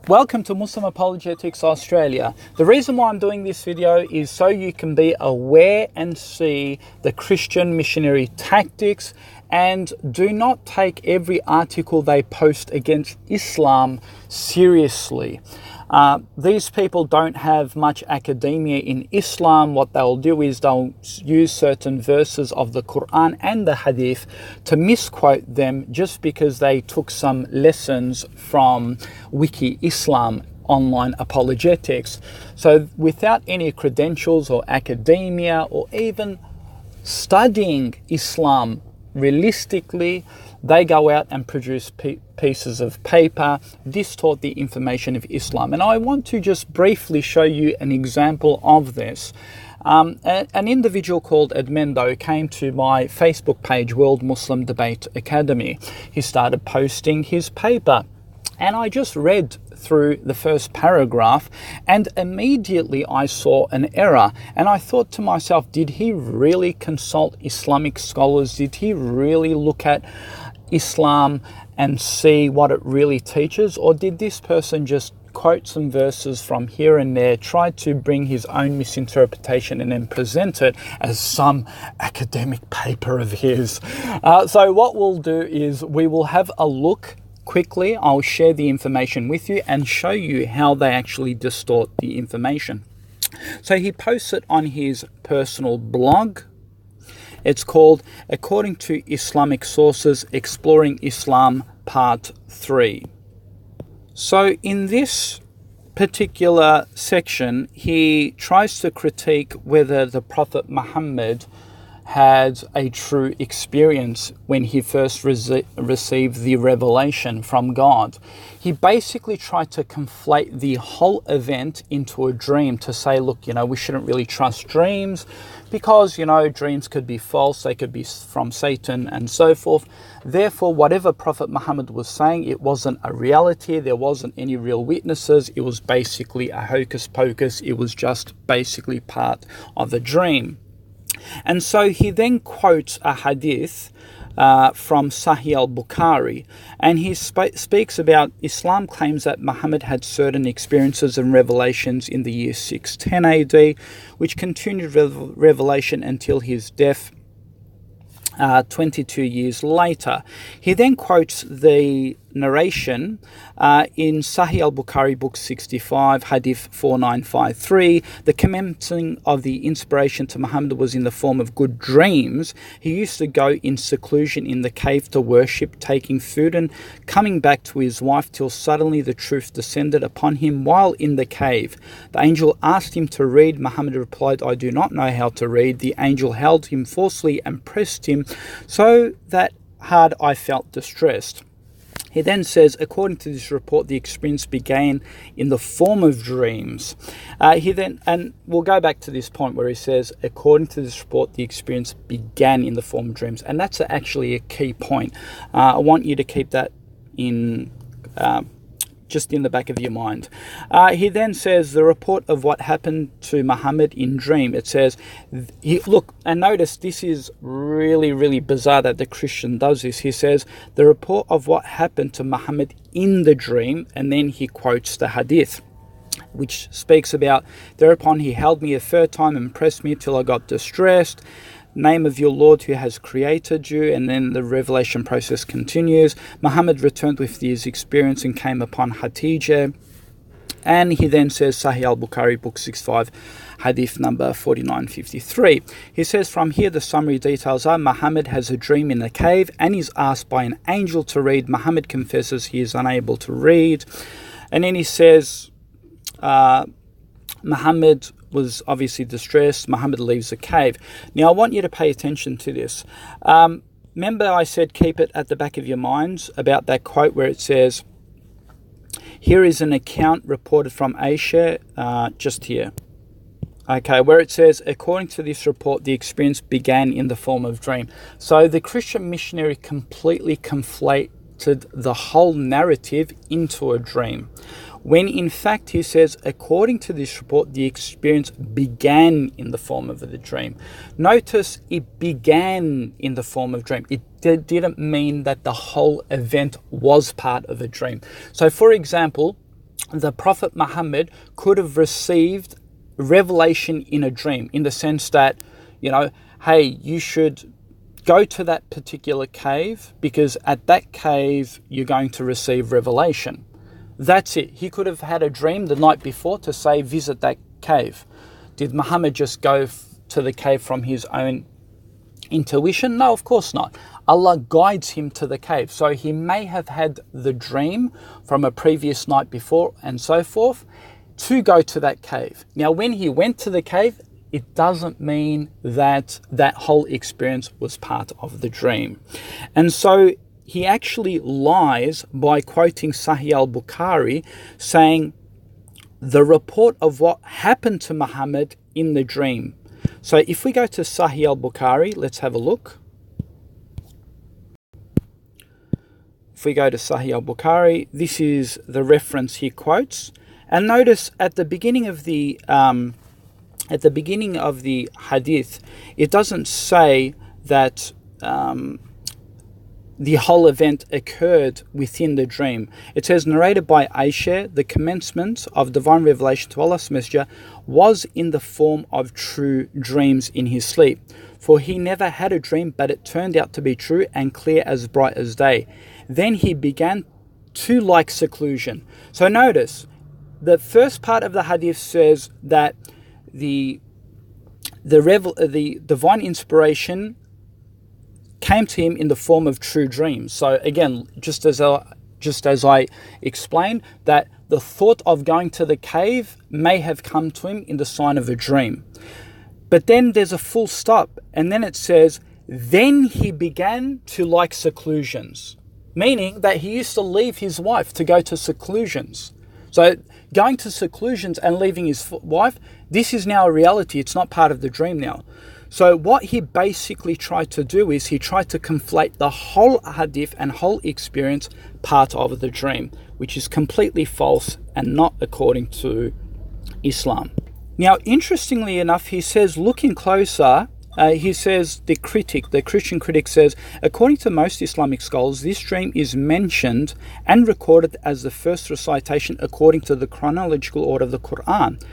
Welcome to Muslim Apologetics Australia. The reason why I'm doing this video is so you can be aware and see the Christian missionary tactics, and do not take every article they post against Islam seriously. These people don't have much academia in Islam. What they'll do is they'll use certain verses of the Quran and the Hadith to misquote them just because they took some lessons from Wiki Islam online apologetics. So without any credentials or academia or even studying Islam realistically, they go out and produce pieces of paper, distort the information of Islam. And I want to just briefly show you an example of this. An individual called Edmendo came to my Facebook page, World Muslim Debate Academy. He started posting his paper, and I just read through the first paragraph, and immediately I saw an error. And I thought to myself, did he really consult Islamic scholars? Did he really look at Islam and see what it really teaches? Or did this person just quote some verses from here and there, try to bring his own misinterpretation and then present it as some academic paper of his? So what we'll do is we will have a look quickly. I'll share the information with you and show you how they actually distort the information. So he posts it on his personal blog. It's called According to Islamic Sources, Exploring Islam Part 3. So in this particular section, he tries to critique whether the Prophet Muhammad had a true experience when he first received the revelation from God. He basically tried to conflate the whole event into a dream to say, look, we shouldn't really trust dreams because, dreams could be false, they could be from Satan and so forth. Therefore, whatever Prophet Muhammad was saying, it wasn't a reality, there wasn't any real witnesses, it was basically a hocus pocus, it was just basically part of a dream. And so he then quotes a hadith from Sahih al-Bukhari, and he speaks about Islam claims that Muhammad had certain experiences and revelations in the year 610 AD, which continued revelation until his death 22 years later. He then quotes the narration in Sahih al-Bukhari, book 65, hadith 4953. The commencing of the inspiration to Muhammad was in the form of good dreams. He used to go in seclusion in the cave to worship, taking food and coming back to his wife till suddenly the truth descended upon him while in the cave. The angel asked him to read. Muhammad replied, I do not know how to read. The angel held him forcefully and pressed him so that hard I felt distressed. He then says, according to this report, the experience began in the form of dreams. And we'll go back to this point where he says, according to this report, the experience began in the form of dreams. And that's actually a key point. I want you to keep that in just in the back of your mind. He then says the report of what happened to Muhammad in dream. It says, look, and notice this is really, really bizarre that the Christian does this. He says the report of what happened to Muhammad in the dream, and then he quotes the hadith, which speaks about, thereupon he held me a third time and pressed me till I got distressed. Name of your Lord who has created you, and then the revelation process continues. Muhammad returned with his experience and came upon Hatijah, and he then says Sahih al-Bukhari, book 65, hadith number 4953. He says, from here the summary details are, Muhammad has a dream in a cave and is asked by an angel to read. Muhammad confesses he is unable to read, and then he says Muhammad was obviously distressed. Muhammad leaves the cave. Now I want you to pay attention to this. Remember I said keep it at the back of your minds about that quote where it says, here is an account reported from Aisha, just here. Okay, where it says, according to this report, the experience began in the form of dream. So the Christian missionary completely conflated the whole narrative into a dream, when in fact he says, according to this report, the experience began in the form of the dream. Notice it began in the form of dream. It didn't mean that the whole event was part of a dream. So for example, the Prophet Muhammad could have received revelation in a dream, in the sense that, hey, you should go to that particular cave because at that cave you're going to receive revelation. That's it. He could have had a dream the night before to say, visit that cave. Did Muhammad just go to the cave from his own intuition? No, of course not. Allah guides him to the cave. So he may have had the dream from a previous night before and so forth to go to that cave. Now, when he went to the cave, it doesn't mean that that whole experience was part of the dream. And so he actually lies by quoting Sahih al-Bukhari, saying the report of what happened to Muhammad in the dream. So if we go to Sahih al-Bukhari, let's have a look. If we go to Sahih al-Bukhari, this is the reference he quotes. And notice at the beginning of the hadith, it doesn't say that the whole event occurred within the dream. It says, narrated by Aisha, the commencement of divine revelation to Allah's Messenger was in the form of true dreams in his sleep. For he never had a dream, but it turned out to be true and clear as bright as day. Then he began to like seclusion. So notice, the first part of the hadith says that the divine inspiration came to him in the form of true dreams. So again, just as I explained, that the thought of going to the cave may have come to him in the sign of a dream. But then there's a full stop, and then it says, then he began to like seclusions, meaning that he used to leave his wife to go to seclusions. So going to seclusions and leaving his wife, this is now a reality. It's not part of the dream now. So what he basically tried to do is he tried to conflate the whole hadith and whole experience part of the dream, which is completely false and not according to Islam. Now, interestingly enough, he says, looking closer, he says, the Christian critic says, according to most Islamic scholars, this dream is mentioned and recorded as the first recitation according to the chronological order of the Quran.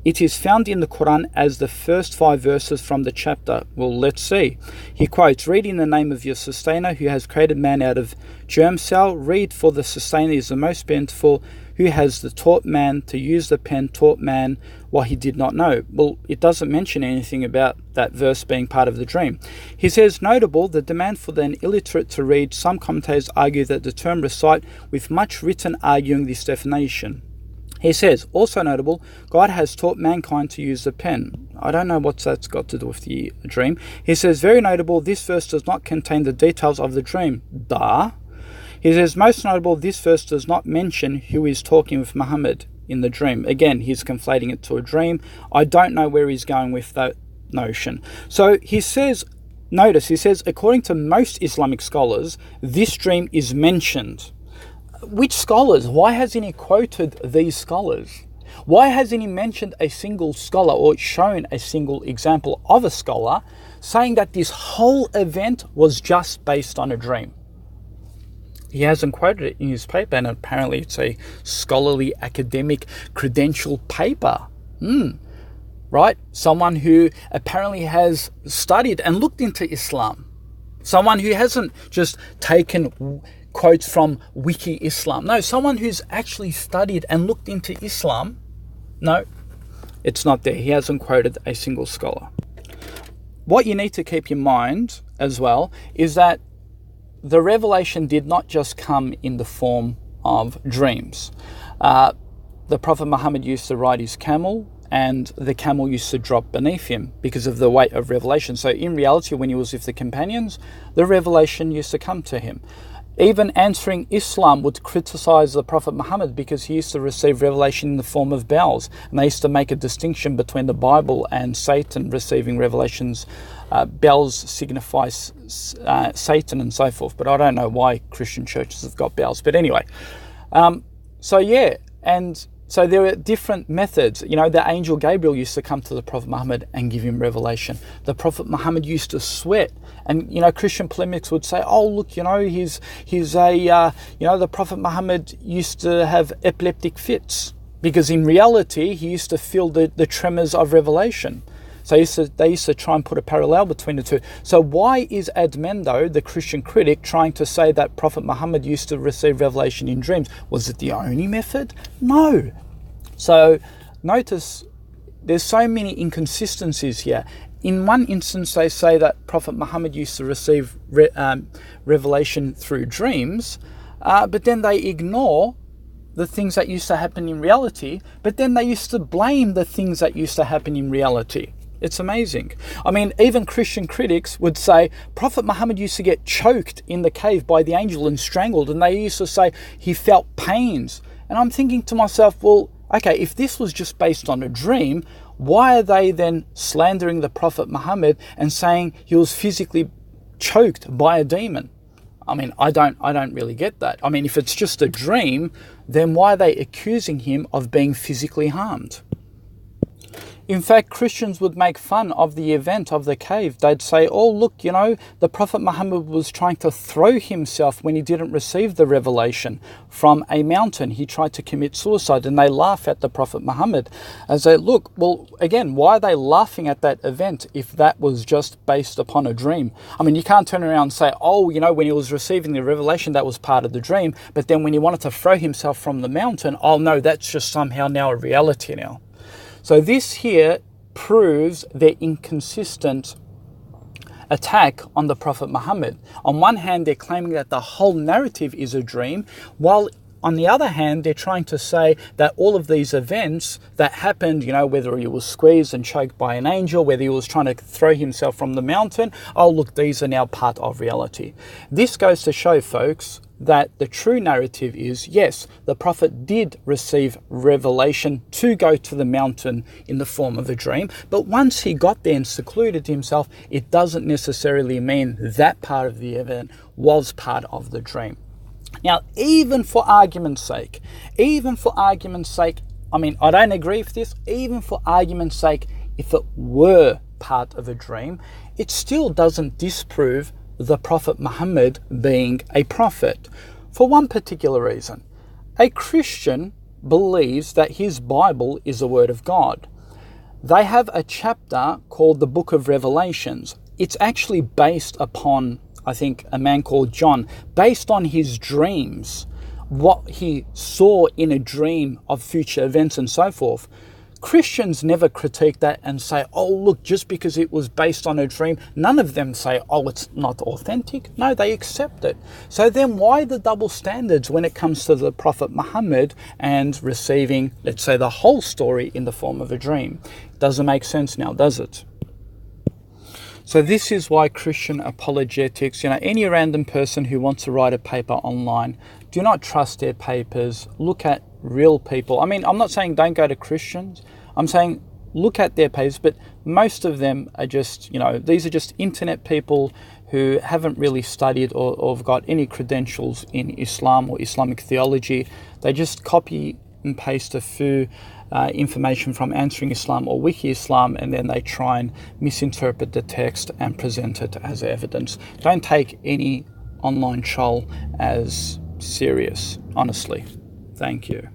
It is found in the Quran as the first 5 verses from the chapter. Well, let's see. He quotes, read in the name of your sustainer who has created man out of germ cell. Read, for the sustainer is the most bountiful, who has taught man to use the pen, taught man what he did not know. Well, it doesn't mention anything about that verse being part of the dream. He says, notable, the demand for the illiterate to read. Some commentators argue that the term recite, with much written arguing this definition. He says, also notable, God has taught mankind to use the pen. I don't know what that's got to do with the dream. He says, very notable, this verse does not contain the details of the dream. Duh. He says, most notable, this verse does not mention who is talking with Muhammad in the dream. Again, he's conflating it to a dream. I don't know where he's going with that notion. So he says, notice, he says, according to most Islamic scholars, this dream is mentioned. Which scholars? Why hasn't he quoted these scholars? Why hasn't he mentioned a single scholar or shown a single example of a scholar saying that this whole event was just based on a dream? He hasn't quoted it in his paper, and apparently it's a scholarly academic credential paper. Right? Someone who apparently has studied and looked into Islam. Someone who hasn't just taken quotes from Wiki Islam. No, someone who's actually studied and looked into Islam. No, it's not there. He hasn't quoted a single scholar. What you need to keep in mind as well is that the revelation did not just come in the form of dreams. The Prophet Muhammad used to ride his camel, and the camel used to drop beneath him because of the weight of revelation. So in reality, when he was with the companions, the revelation used to come to him. Even answering Islam would criticize the Prophet Muhammad because he used to receive revelation in the form of bells. And they used to make a distinction between the Bible and Satan receiving revelations. Bells signify Satan and so forth. But I don't know why Christian churches have got bells. But anyway, and So there are different methods. You know, the angel Gabriel used to come to the Prophet Muhammad and give him revelation. The Prophet Muhammad used to sweat. And, you know, Christian polemics would say, oh, look, you know, the Prophet Muhammad used to have epileptic fits. Because in reality, he used to feel the tremors of revelation. So they used to try and put a parallel between the two. So why is Edmendo, the Christian critic, trying to say that Prophet Muhammad used to receive revelation in dreams? Was it the only method? No. So notice there's so many inconsistencies here. In one instance, they say that Prophet Muhammad used to receive revelation through dreams, but then they ignore the things that used to happen in reality, but then they used to blame the things that used to happen in reality. It's amazing. I mean, even Christian critics would say Prophet Muhammad used to get choked in the cave by the angel and strangled, and they used to say he felt pains. And I'm thinking to myself, well, okay, if this was just based on a dream, why are they then slandering the Prophet Muhammad and saying he was physically choked by a demon? I mean, I don't really get that. I mean, if it's just a dream, then why are they accusing him of being physically harmed? In fact, Christians would make fun of the event of the cave. They'd say, oh, look, you know, the Prophet Muhammad was trying to throw himself when he didn't receive the revelation from a mountain. He tried to commit suicide, and they laugh at the Prophet Muhammad as they look. Well, again, why are they laughing at that event if that was just based upon a dream? I mean, you can't turn around and say, oh, you know, when he was receiving the revelation, that was part of the dream. But then when he wanted to throw himself from the mountain, oh, no, that's just somehow now a reality now. So this here proves their inconsistent attack on the Prophet Muhammad. On one hand, they're claiming that the whole narrative is a dream, while on the other hand, they're trying to say that all of these events that happened, you know, whether he was squeezed and choked by an angel, whether he was trying to throw himself from the mountain, oh, look, these are now part of reality. This goes to show, folks, that the true narrative is, yes, the Prophet did receive revelation to go to the mountain in the form of a dream, but once he got there and secluded himself, it doesn't necessarily mean that part of the event was part of the dream. Now, even for argument's sake, I mean, I don't agree with this, even for argument's sake, if it were part of a dream, it still doesn't disprove the Prophet Muhammad being a prophet, for one particular reason. A Christian believes that his Bible is the Word of God. They have a chapter called the Book of Revelations. It's actually based upon, I think, a man called John, based on his dreams, what he saw in a dream of future events and so forth. Christians never critique that and say, oh, look, just because it was based on a dream. None of them say, oh, it's not authentic. No, they accept it. So then why the double standards when it comes to the Prophet Muhammad and receiving, let's say, the whole story in the form of a dream? Doesn't make sense now, does it? So this is why Christian apologetics, you know, any random person who wants to write a paper online, do not trust their papers. Look at real people. I mean, I'm not saying don't go to Christians. I'm saying look at their papers, but most of them are just, you know, these are just internet people who haven't really studied or have got any credentials in Islam or Islamic theology. They just copy and paste a few information from Answering Islam or Wiki Islam, and then they try and misinterpret the text and present it as evidence. Don't take any online troll as serious, honestly. Thank you.